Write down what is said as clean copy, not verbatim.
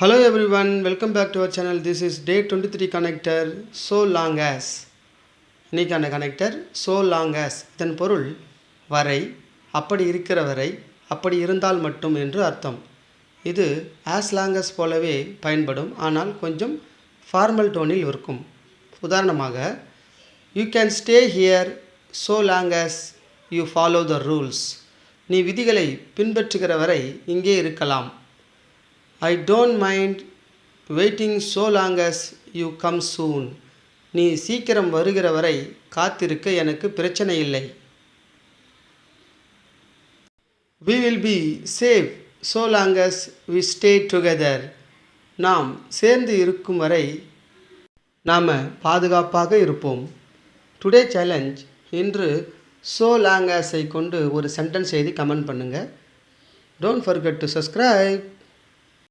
Hello everyone, welcome back to our channel. This is day 23 connector so long as. இன்னைக்கான connector so long as இதன் பொருள் வரை, அப்படி இருக்கிற வரை, அப்படி இருந்தால் மட்டும் என்று அர்த்தம். இது as long as போலவே பயன்படும், ஆனால் கொஞ்சம் ஃபார்மல் டோனில் இருக்கும். உதாரணமாக, you can stay here so long as you follow the rules. நீ விதிகளை பின்பற்றுகிற வரை இங்கே இருக்கலாம். I don't mind waiting so long as you come soon. நீ சீக்கிரம் வருகிற வரை காத்திருக்க எனக்கு பிரச்சனை இல்லை. We will be safe so long as we stay together. நாம் சேர்ந்து இருக்கும் வரை நாம் பாதுகாப்பாக இருப்போம். டுடே சேலஞ்ச், இன்று so long as ஐ கொண்டு ஒரு சென்டென்ஸ் எழுதி கமெண்ட் பண்ணுங்கள். Don't forget to subscribe.